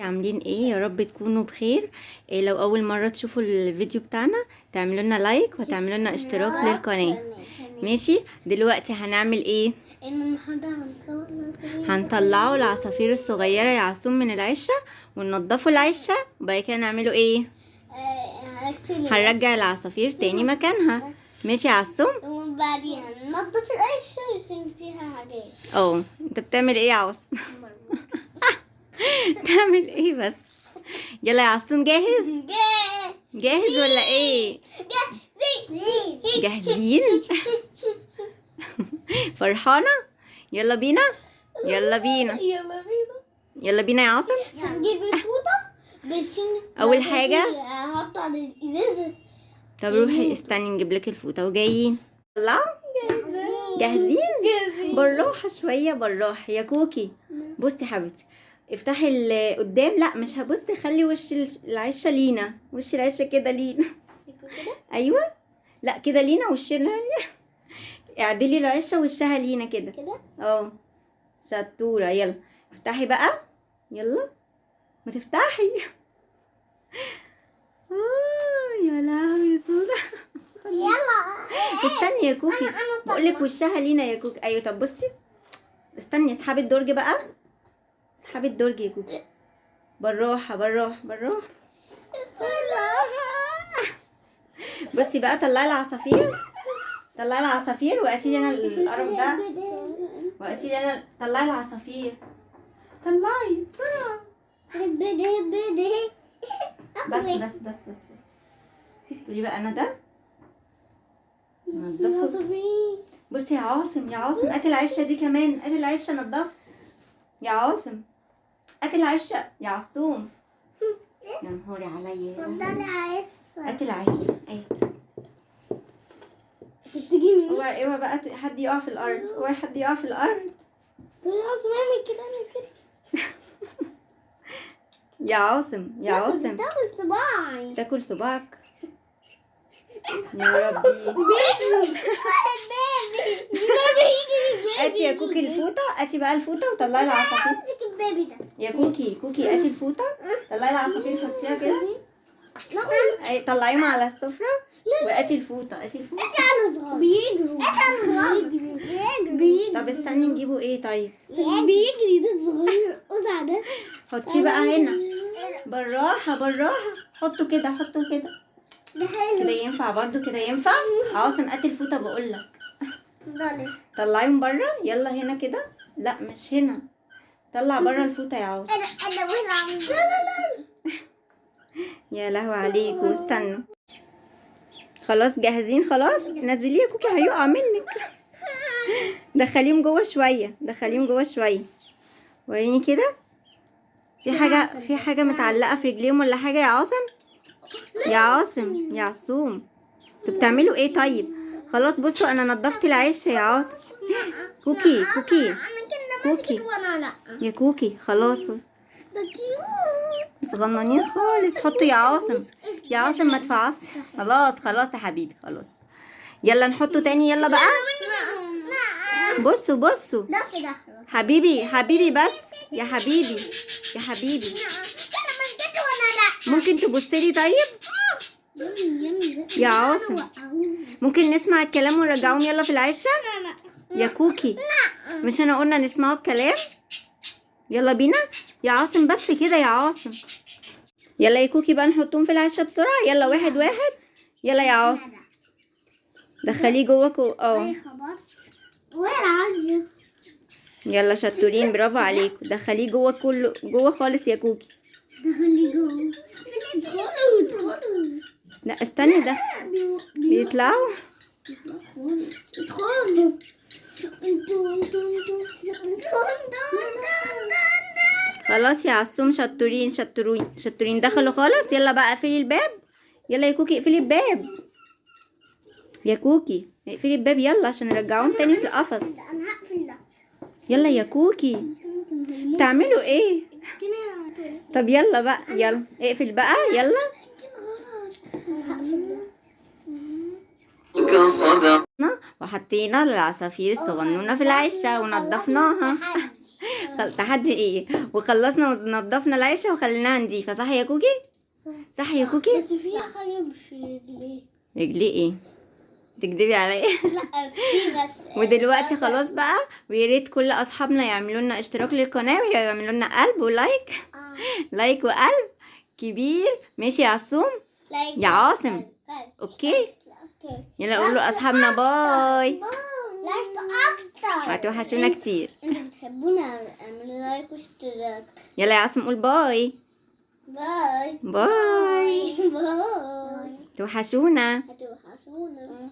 عاملين ايه؟ يا رب تكونوا بخير. لو اول مرة تشوفوا الفيديو بتاعنا تعملوا لنا لايك وتعملوا لنا اشتراك للقناة. ماشي، دلوقتي هنعمل ايه؟ هنطلعوا العصافير الصغيرة يا عصوم من العشة وننضفوا العشة، وبعد كده نعملوا ايه؟ هنرجع العصافير تاني مكانها. ماشي يا عصوم؟ وبعدين ننضف العشة عشان فيها حاجات. انت بتعمل ايه يا عصوم؟ تعمل ايه بس؟ يلا يا عصوم، جاهز؟ جاهز ولا ايه؟ جاهزين. فرحانة؟ يلا بينا. يلا بينا يلا بينا يا عاصم. هنجيب الفوطة اول حاجة هحط على الازازة. طب روحي استني نجيب لك الفوطة وجايين. يلا جاهزين. بالراحة شوية، بالراحة يا كوكي. بصي حبيبتي، افتحي اللي قدام. لا مش هبصي، خلي وش العشة لينا، وش العشة كده لينا. ايوه، لا كده لينا، وشنا لينا. اعدلي العشة وشها لينا كده. شطورة. يلا افتحي بقى، يلا ما تفتحي. يا لهوي صورة. يلا استني يا كوكي، بقولك وشها لينا يا كوكي. ايوه طب بصي، استني اسحبي الدرج بقى، اسحبي الدرج يا كوكي. بالراحة بالراحة بالراحة. بصي بقى، طلعي العصافير، طلعي العصافير وقتي لي انا القرف ده، وقتي لي انا. طلعي العصافير، طلعي بسرعة. بس قولي بقى انا ده نضفه. بصي يا عاصم، يا عاصم هات العشة دي كمان، هات العشة نضفها يا عاصم، هات العشة يا عصوم. يا نهاري عليا. هات العشة. اوعي بقى حد يقع في الارض، اوعي حد يقع في الارض. يا عاصم يا عاصم، تاكل صباعي. تاكل صباعك يا ربي. هاتي يا كوكي الفوطة، هاتي بقى الفوطة وطلعي العصافير. يا كوكي هاتي الفوطة، طلعي العصافير حطيها كده، طلعيهم على السفرة، وهاتي الفوطة، هاتي الفوطة. بيجروا. طب استني نجيبه ايه؟ طيب بيجري ده الصغير قزع ده. حطيه بقى هنا، بالراحة بالراحة. حطه كده، حطه كده. ده حلو كده ينفع برضو، كده ينفع. عاصم هاتي الفوطة بقولك. طلعيهم بره. يلا هنا كده، لا مش هنا، طلع بره الفوطة يا عاصم. يا لهوي عليكوا. استنوا، خلاص جاهزين. خلاص نزليه يا كوكي، هيقع منك. دخليهم جوه شويه، دخليهم جوه شويه. وريني كده، في حاجه متعلقه في رجليهم ولا حاجه يا عاصم؟ يا عاصم يا عصوم، انتوا بتعملوا ايه؟ طيب خلاص بصوا، انا نضفت العشه يا عاصم. كوكي يا كوكي خلاص. صغننين خالص. حطوا يا عاصم، يا عاصم ما تفعصش. خلاص يا حبيبي، خلاص. يلا نحطه تاني. يلا بقى بصوا حبيبي بس يا حبيبي ممكن تبصلي طيب يا عاصم؟ ممكن نسمع الكلام ونرجعهم يلا في العشة يا كوكي؟ مش انا قلنا نسمعوا الكلام؟ يلا بينا يا عاصم، بس كده يا عاصم. يلا يا كوكي بقى نحطهم في العشة بسرعة. يلا واحد. يلا يا عاصم دخليه جوه. يلا شطورين، برافو عليكم. دخليه جوه، كله جوه خالص يا كوكي. دخليه جوه. لا استني، ده بيطلعوا. ادخلوا انتوا. خلاص يا عصوم، شطورين دخلوا خالص. يلا بقى اقفلي الباب. يلا يا كوكي اقفلي الباب يا كوكي، اقفلي الباب يلا عشان نرجعهم تاني في القفص. انا هقفل ده. يلا يا كوكي، تعملوا ايه؟ طب يلا بقى، يلا اقفل بقى يلا. وحطينا العصافير الصغنونة في العشة ونضفناها. تحدي ايه؟ وخلصنا ونضفنا العيشة وخليناها نضيفة، صح يا كوكي؟ صح يا كوكي؟ بس في حاجة مش رجلي. رجليه ايه؟ تكدبي عليا؟ لا في بس. ودلوقتي خلاص بقى، ويا ريت كل اصحابنا يعملوا لنا اشتراك للقناه ويعملوا لنا قلب ولايك. لايك وقلب كبير، ماشي يا عصوم؟ يا عاصم. اوكي، يلا قولوا اصحابنا باي. لايك اكتر. هتوحشونا كتير. انتوا بتحبونا اعملوا لايك واشتراك. يلا يا عاصم قول باي. باي باي. باي. توحشونا. هتوحشونا.